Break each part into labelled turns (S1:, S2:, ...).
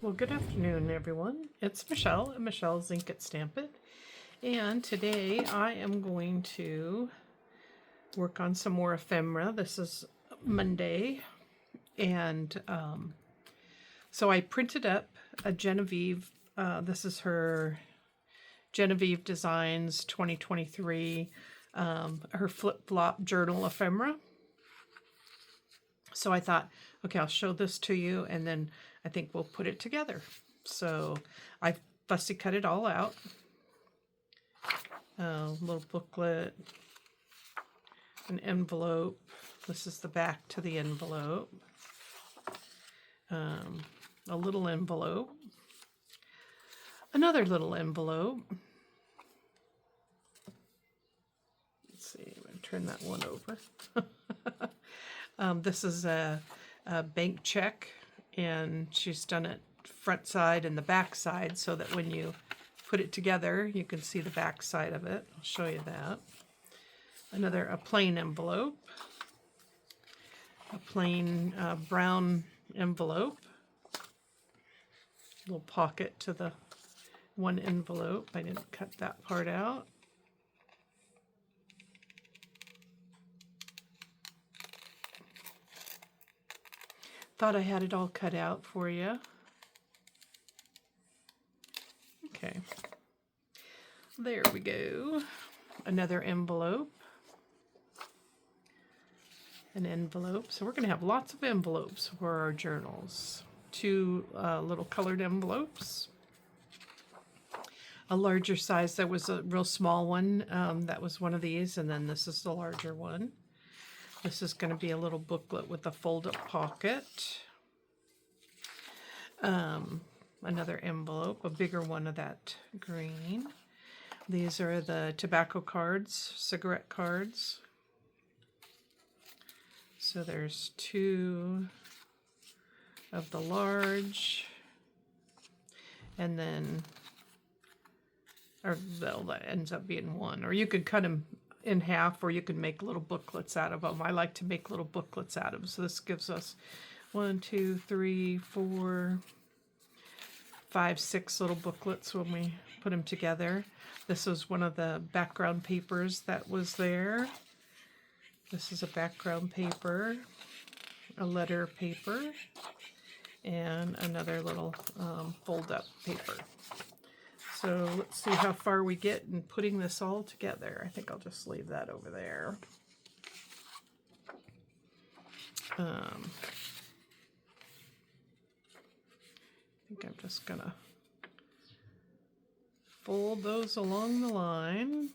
S1: Well, good afternoon, everyone. It's Michelle at Michelle's Ink It Stamp It. And today I am going to work on some more ephemera. This is Monday. And so I printed up a Genevieve. This is her Genevieve Designs 2023, her Flip Flop Journal Ephemera. So I thought, okay, I'll show this to you, and then I think we'll put it together. So I fussy cut it all out. Little booklet, an envelope. This is the back to the envelope. A little envelope. Another little envelope. Let's see, I'm going to turn that one over. This is a bank check, and she's done it front side and the back side so that when you put it together you can see the back side of it. I'll show you that. A plain envelope, a plain brown envelope, little pocket to the one envelope. I didn't cut that part out. Thought I had it all cut out for you. Okay, there we go. Another envelope. An envelope. So we're going to have lots of envelopes for our journals. Two little colored envelopes. A larger size. That was a real small one. That was one of these, and then this is the larger one. This is going to be a little booklet with a fold-up pocket. Another envelope, a bigger one of that green. These are the tobacco cards, cigarette cards. So there's two of the large, and then, well, that ends up being one. Or you could cut them in half, or you can make little booklets out of them. I like to make little booklets out of them. So this gives us 1, 2, 3, 4, 5, 6 little booklets when we put them together. This was one of the background papers that was there. This is a background paper, a letter paper, and another little fold-up paper. So let's see how far we get in putting this all together. I think I'll just leave that over there. I think I'm just gonna fold those along the line.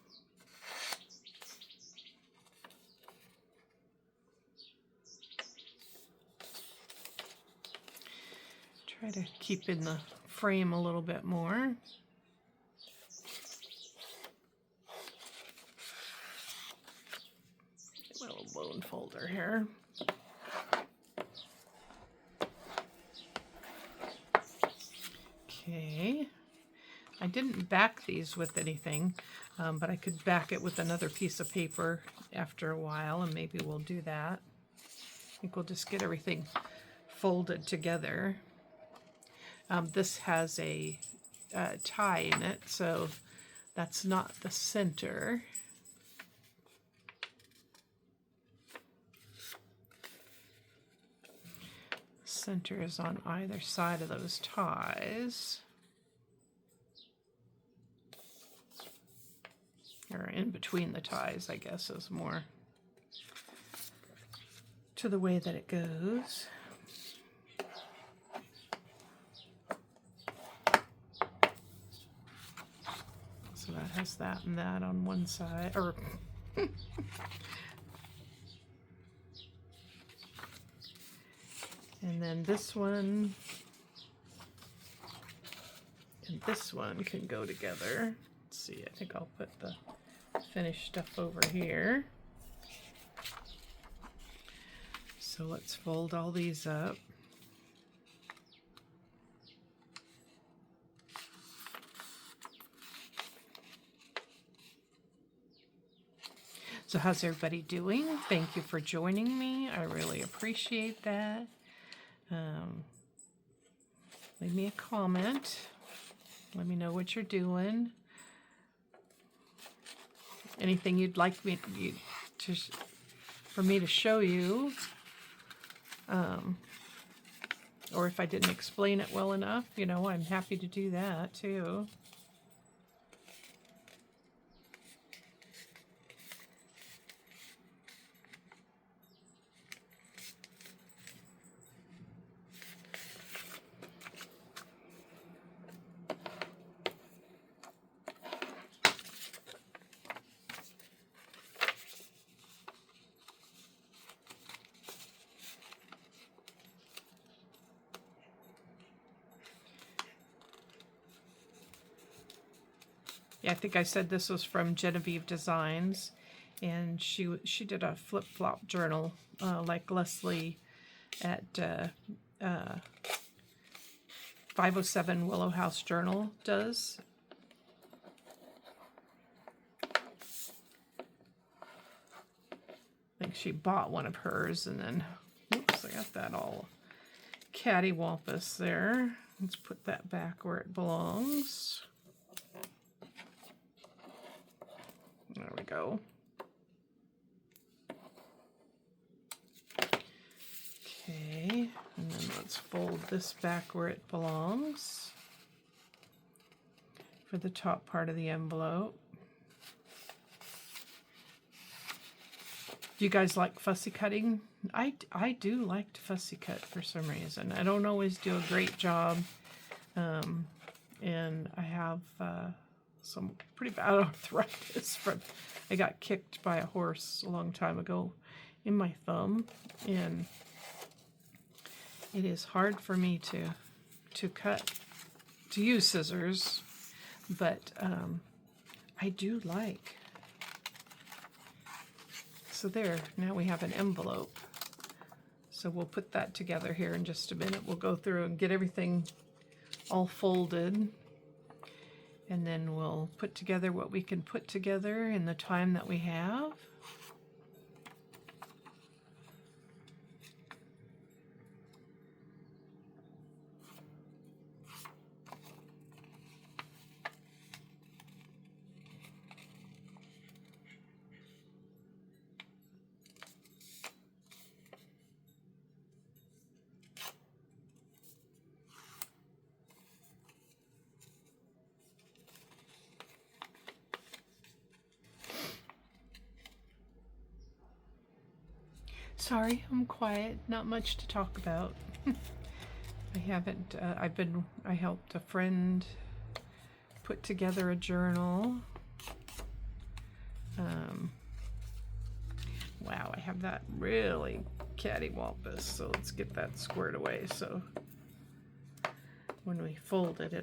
S1: Try to keep in the frame a little bit more. Little bone folder here. Okay, I didn't back these with anything, but I could back it with another piece of paper after a while, and maybe we'll do that. I think we'll just get everything folded together. This has a tie in it, so that's not the center. Center is on either side of those ties, or in between the ties, I guess, is more to the way that it goes. So that has that and that on one side, or and then this one and this one can go together. Let's see, I think I'll put the finished stuff over here. So let's fold all these up. So how's everybody doing? Thank you for joining me. I really appreciate that. Leave me a comment. Let me know what you're doing. Anything you'd like me for me to show you. Or if I didn't explain it well enough, you know, I'm happy to do that too. Yeah, I think I said this was from Genevieve Designs, and she did a flip flop journal like Leslie at 507 Willow House Journal does. I think she bought one of hers, and then, oops, I got that all cattywampus there. Let's put that back where it belongs. There we go. Okay, and then let's fold this back where it belongs for the top part of the envelope. Do you guys like fussy cutting? I do like to fussy cut for some reason. I don't always do a great job, and I have some pretty bad arthritis I got kicked by a horse a long time ago in my thumb, and it is hard for me to use scissors, but I do like. So there, now we have an envelope. So we'll put that together here in just a minute. We'll go through and get everything all folded, and then we'll put together what we can put together in the time that we have. Sorry, I'm quiet. Not much to talk about. I haven't, I helped a friend put together a journal. Wow, I have that really cattywampus, so let's get that squared away. So when we fold it,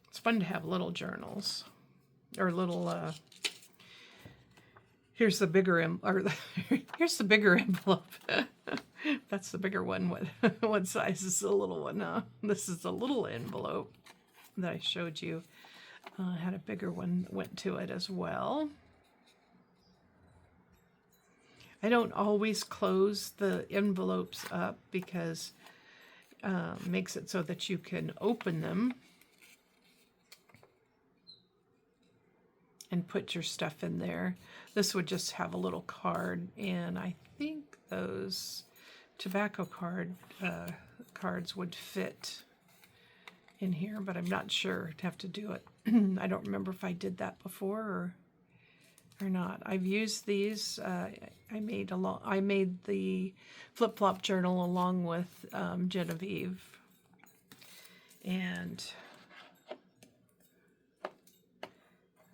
S1: it's fun to have little journals, or little, here's the bigger here's the bigger envelope. That's the bigger one. What size is the little one? This is the little envelope that I showed you. Had a bigger one went to it as well. I don't always close the envelopes up because makes it so that you can open them and put your stuff in there. This would just have a little card, and I think those tobacco cards would fit in here, but I'm not sure. I'd have to do it. I don't remember if I did that before or not. I've used these. I made the Flip Flop journal along with Genevieve, and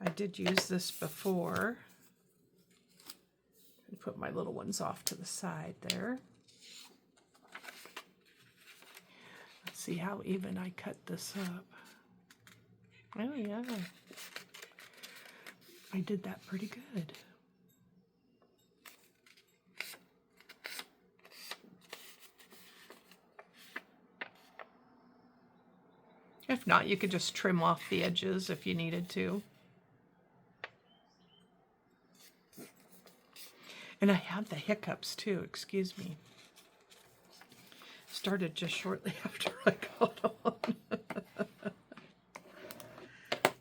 S1: I did use this before. I put my little ones off to the side there. Let's see how even I cut this up. Oh yeah, I did that pretty good. If not, you could just trim off the edges if you needed to. And I have the hiccups too, excuse me. Started just shortly after I got on.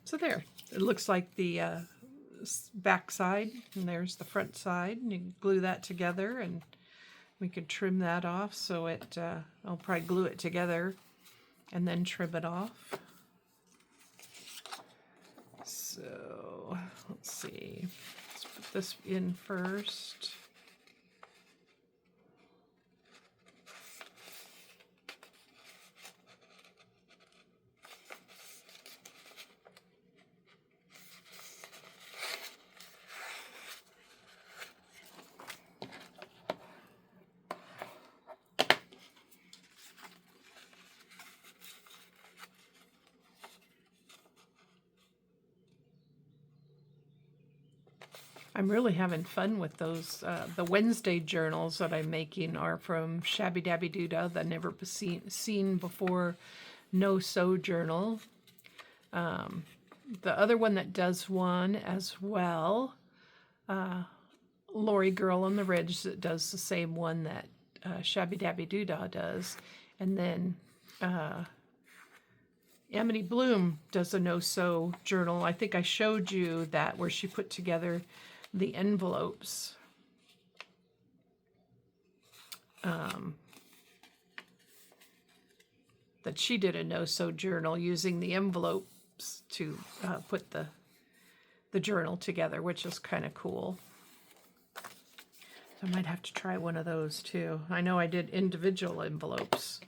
S1: So there, it looks like the back side, and there's the front side, and you can glue that together, and we could trim that off. So it, I'll probably glue it together and then trim it off. So let's see, let's put this in first. I'm really having fun with those. The Wednesday journals that I'm making are from Shabby Dabby Doodah, the Never Seen Before No Sew journal. The other one that does one as well, Lori Girl on the Ridge, that does the same one that Shabby Dabby Doodah does. And then Amity Bloom does a no-sew journal. I think I showed you that where she put together the envelopes. That she did a no-sew journal using the envelopes to put the journal together, which is kind of cool. So I might have to try one of those too. I know I did individual envelopes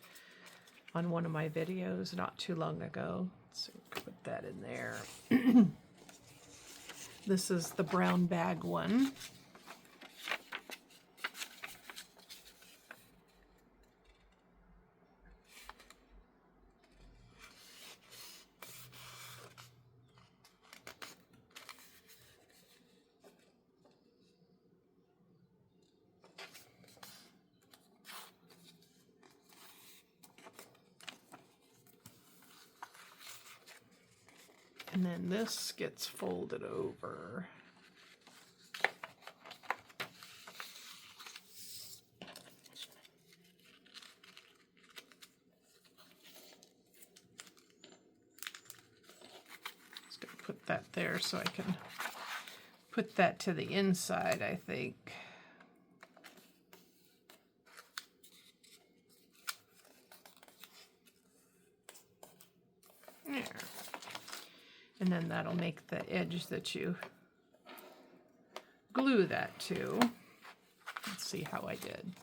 S1: on one of my videos not too long ago. So put that in there. This is the brown bag one. And then this gets folded over. Just gonna put that there so I can put that to the inside, I think. There. And then that'll make the edge that you glue that to. Let's see how I did.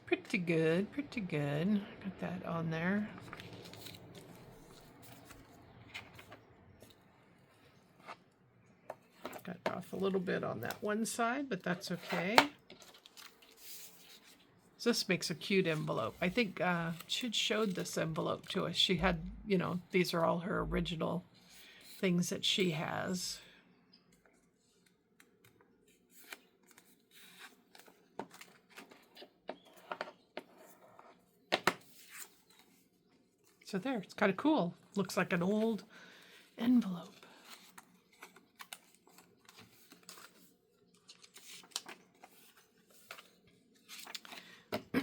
S1: Pretty good, pretty good. Got that on there. Got off a little bit on that one side, but that's okay. So this makes a cute envelope. I think she showed this envelope to us. She had, you know, these are all her original things that she has. So there, it's kind of cool. Looks like an old envelope.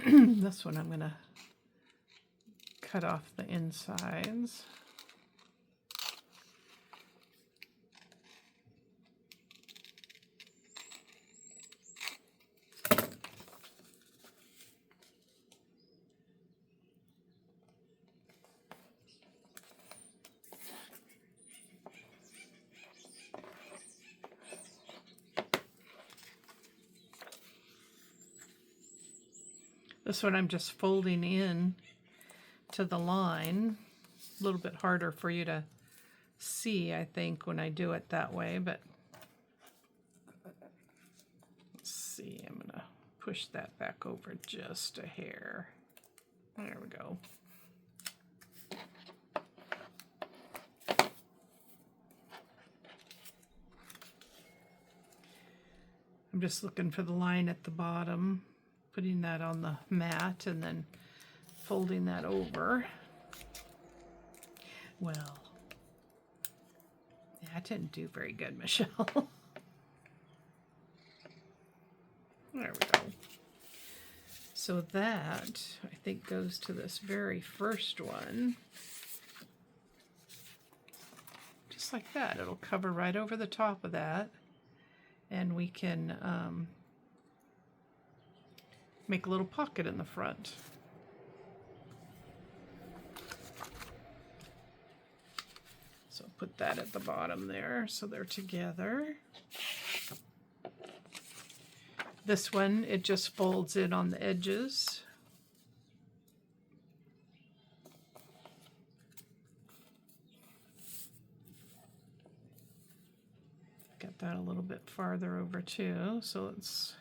S1: This one I'm going to cut off the insides. This one I'm just folding in to the line. A little bit harder for you to see, I think, when I do it that way, but let's see, I'm gonna push that back over just a hair. There we go. I'm just looking for the line at the bottom, putting that on the mat and then folding that over. Well, yeah, I didn't do very good, Michelle. There we go. So that, I think, goes to this very first one. Just like that. It'll cover right over the top of that. And we can make a little pocket in the front. So put that at the bottom there so they're together. This one, it just folds in on the edges. Get that a little bit farther over too, so it's,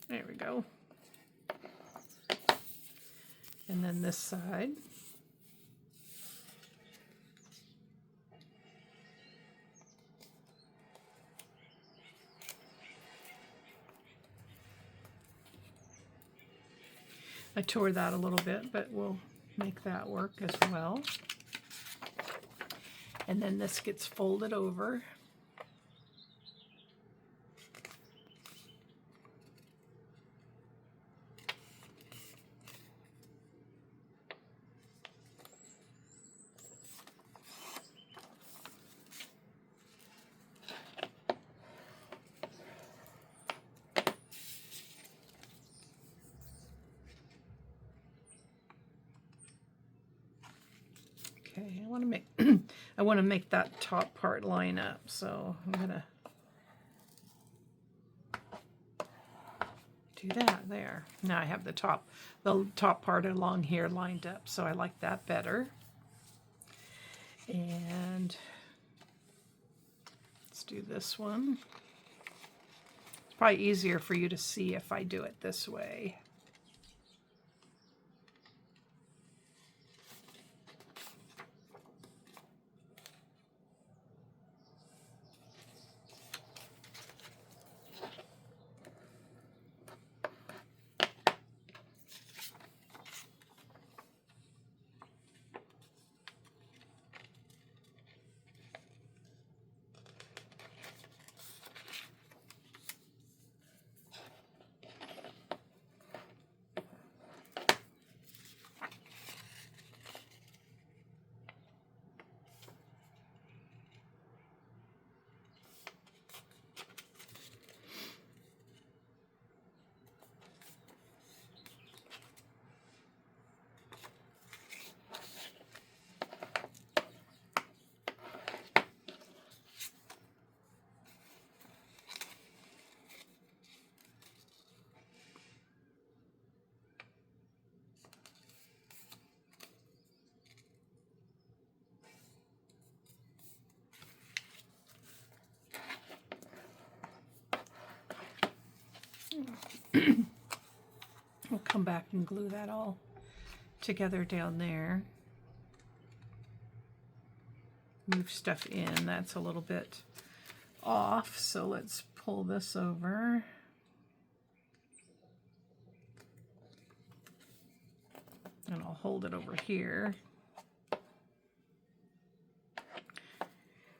S1: there we go. And then this side. I tore that a little bit, but we'll make that work as well. And then this gets folded over. Okay, I want to make I want to make that top part line up, so I'm gonna do that there. Now I have the top part along here lined up, so I like that better. And let's do this one. It's probably easier for you to see if I do it this way. We'll come back and glue that all together down there. Move stuff in, that's a little bit off, so let's pull this over. And I'll hold it over here.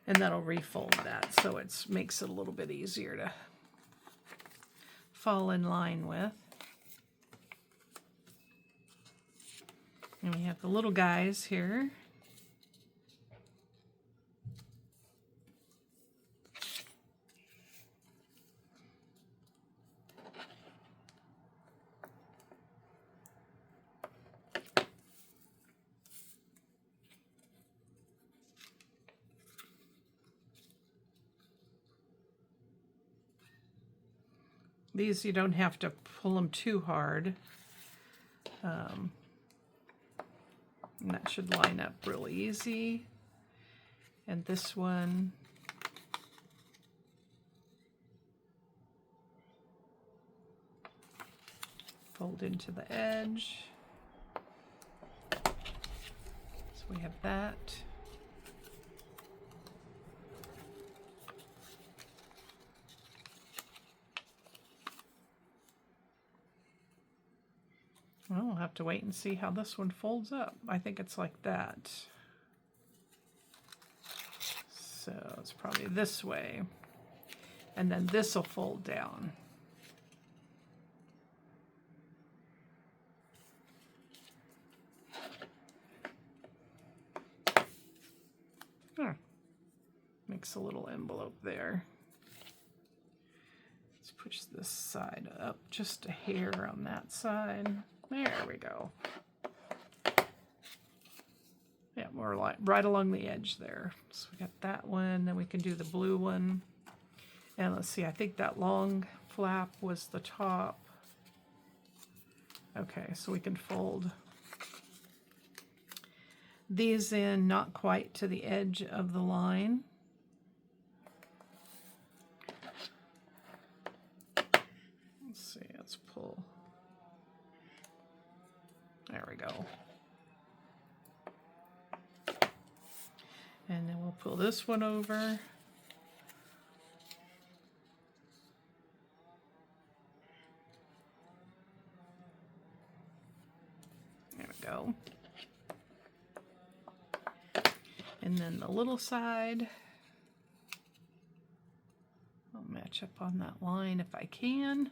S1: And that'll refold that, so it makes it a little bit easier to fall in line with. And we have the little guys here. These, you don't have to pull them too hard. And that should line up real easy. And this one, fold into the edge. So we have that. Well, we'll have to wait and see how this one folds up. I think it's like that. So it's probably this way. And then this will fold down. Oh, makes a little envelope there. Let's push this side up just a hair on that side. There we go. Yeah, more like right along the edge there. So we got that one, then we can do the blue one. And let's see, I think that long flap was the top. Okay, so we can fold these in not quite to the edge of the line. Let's see, let's pull. There we go. And then we'll pull this one over. There we go. And then the little side, I'll match up on that line if I can.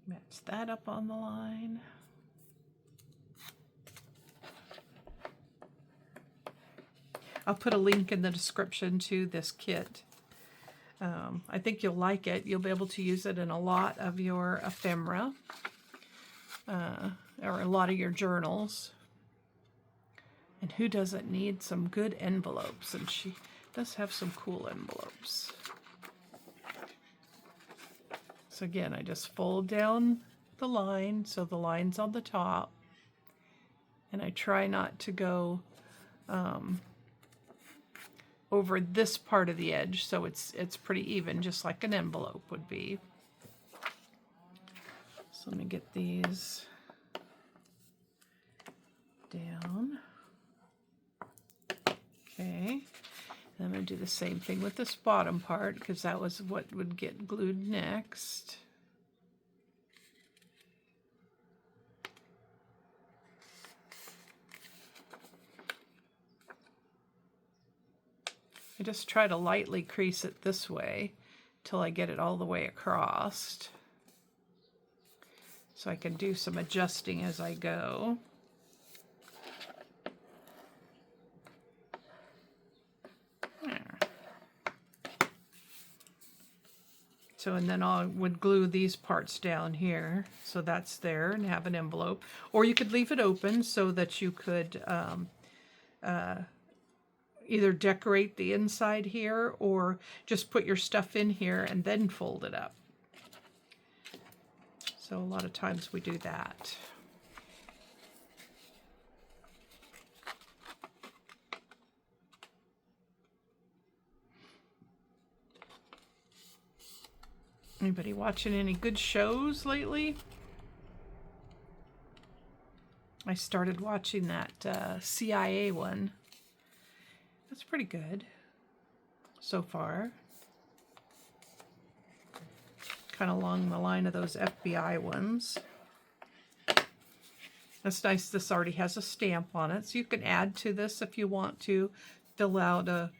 S1: Match that up on the line. I'll put a link in the description to this kit. I think you'll like it. You'll be able to use it in a lot of your ephemera, or a lot of your journals. And who doesn't need some good envelopes? And she does have some cool envelopes. So again, I just fold down the line so the line's on the top. And I try not to go over this part of the edge, so it's pretty even, just like an envelope would be. So let me get these down. Okay, and I'm going to do the same thing with this bottom part, because that was what would get glued next. I just try to lightly crease it this way till I get it all the way across, so I can do some adjusting as I go. There. So, and then I would glue these parts down here, so that's there, and have an envelope. Or you could leave it open so that you could either decorate the inside here or just put your stuff in here and then fold it up. So a lot of times we do that. Anybody watching any good shows lately? I started watching that CIA one. That's pretty good so far. Kind of along the line of those FBI ones. That's nice. This already has a stamp on it, so you can add to this if you want to. Fill out a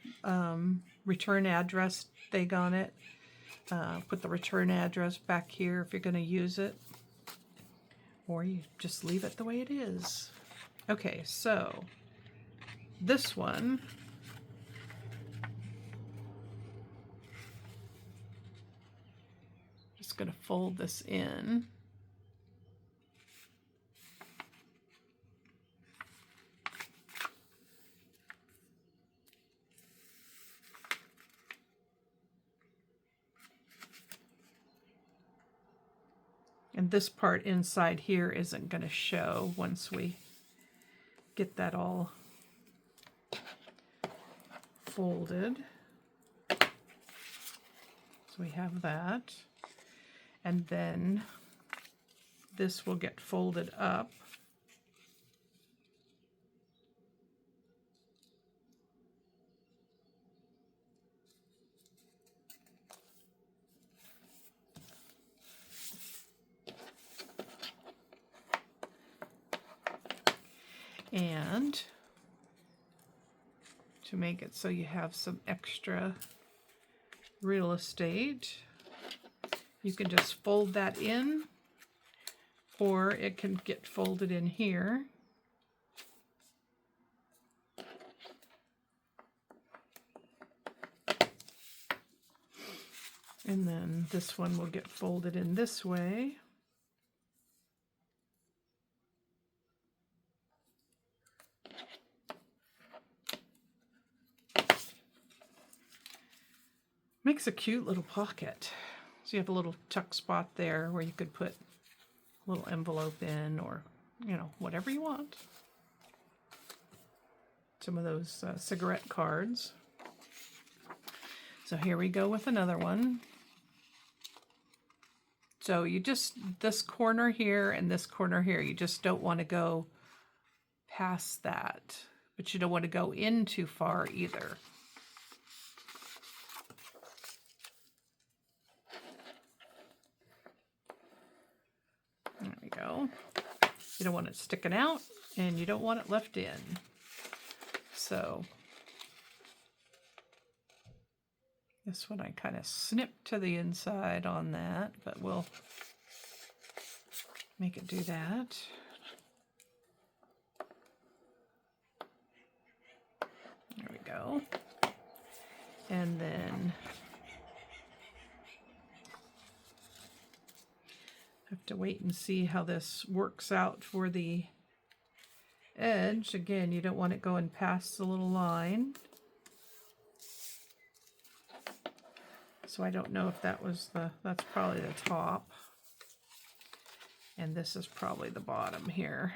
S1: return address thing on it. Put the return address back here if you're going to use it. Or you just leave it the way it is. Okay, so this one, just going to fold this in. And this part inside here isn't going to show once we get that all folded. So we have that. And then this will get folded up. And to make it so you have some extra real estate. You can just fold that in, or it can get folded in here. And then this one will get folded in this way. Makes a cute little pocket. So you have a little tuck spot there where you could put a little envelope in, or, you know, whatever you want. Some of those cigarette cards. So here we go with another one. So you just, this corner here and this corner here, you just don't want to go past that, but you don't want to go in too far either. There we go. You don't want it sticking out, and you don't want it left in. So this one I kind of snipped to the inside on that, but we'll make it do that. There we go. And then have to wait and see how this works out for the edge. Again, you don't want it going past the little line. So I don't know if that was that's probably the top. And this is probably the bottom here.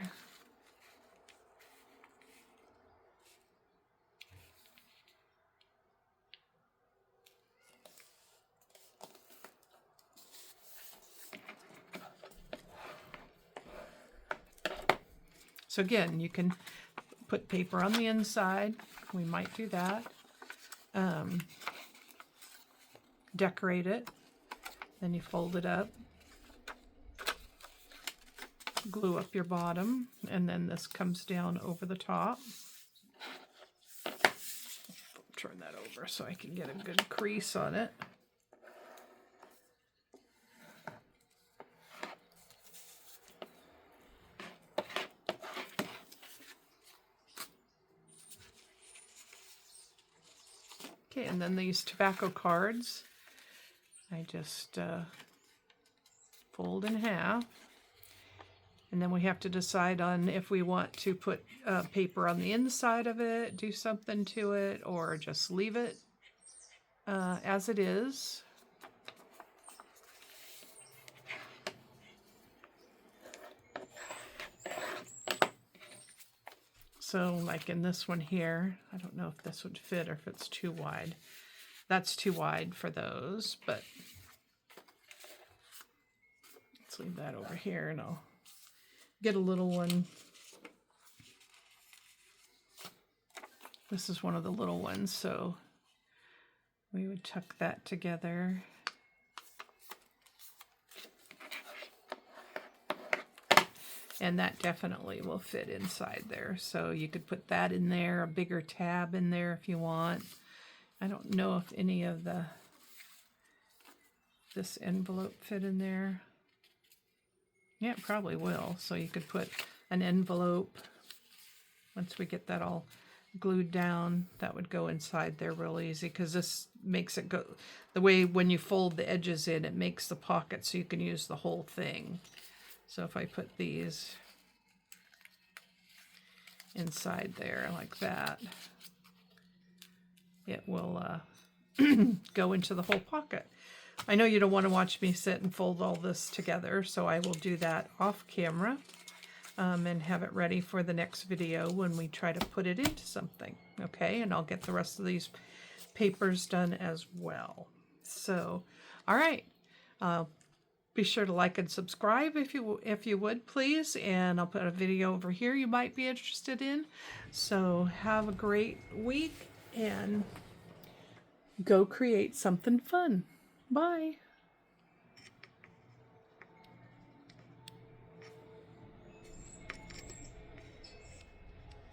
S1: So again, you can put paper on the inside. We might do that. Decorate it. Then you fold it up. Glue up your bottom. And then this comes down over the top. Turn that over so I can get a good crease on it. Okay, and then these tobacco cards, I just fold in half. And then we have to decide on if we want to put paper on the inside of it, do something to it, or just leave it as it is. So like in this one here, I don't know if this would fit or if it's too wide. That's too wide for those, but let's leave that over here and I'll get a little one. This is one of the little ones, so we would tuck that together. And that definitely will fit inside there. So you could put that in there, a bigger tab in there if you want. I don't know if any of this envelope fit in there. Yeah, it probably will. So you could put an envelope. Once we get that all glued down, that would go inside there real easy, because this makes it go the way when you fold the edges in, it makes the pocket so you can use the whole thing. So if I put these inside there like that, it will go into the whole pocket. I know you don't want to watch me sit and fold all this together, so I will do that off camera and have it ready for the next video when we try to put it into something. Okay, and I'll get the rest of these papers done as well. So, all right. Be sure to like and subscribe if you would, please. And I'll put a video over here you might be interested in. So have a great week and go create something fun. Bye.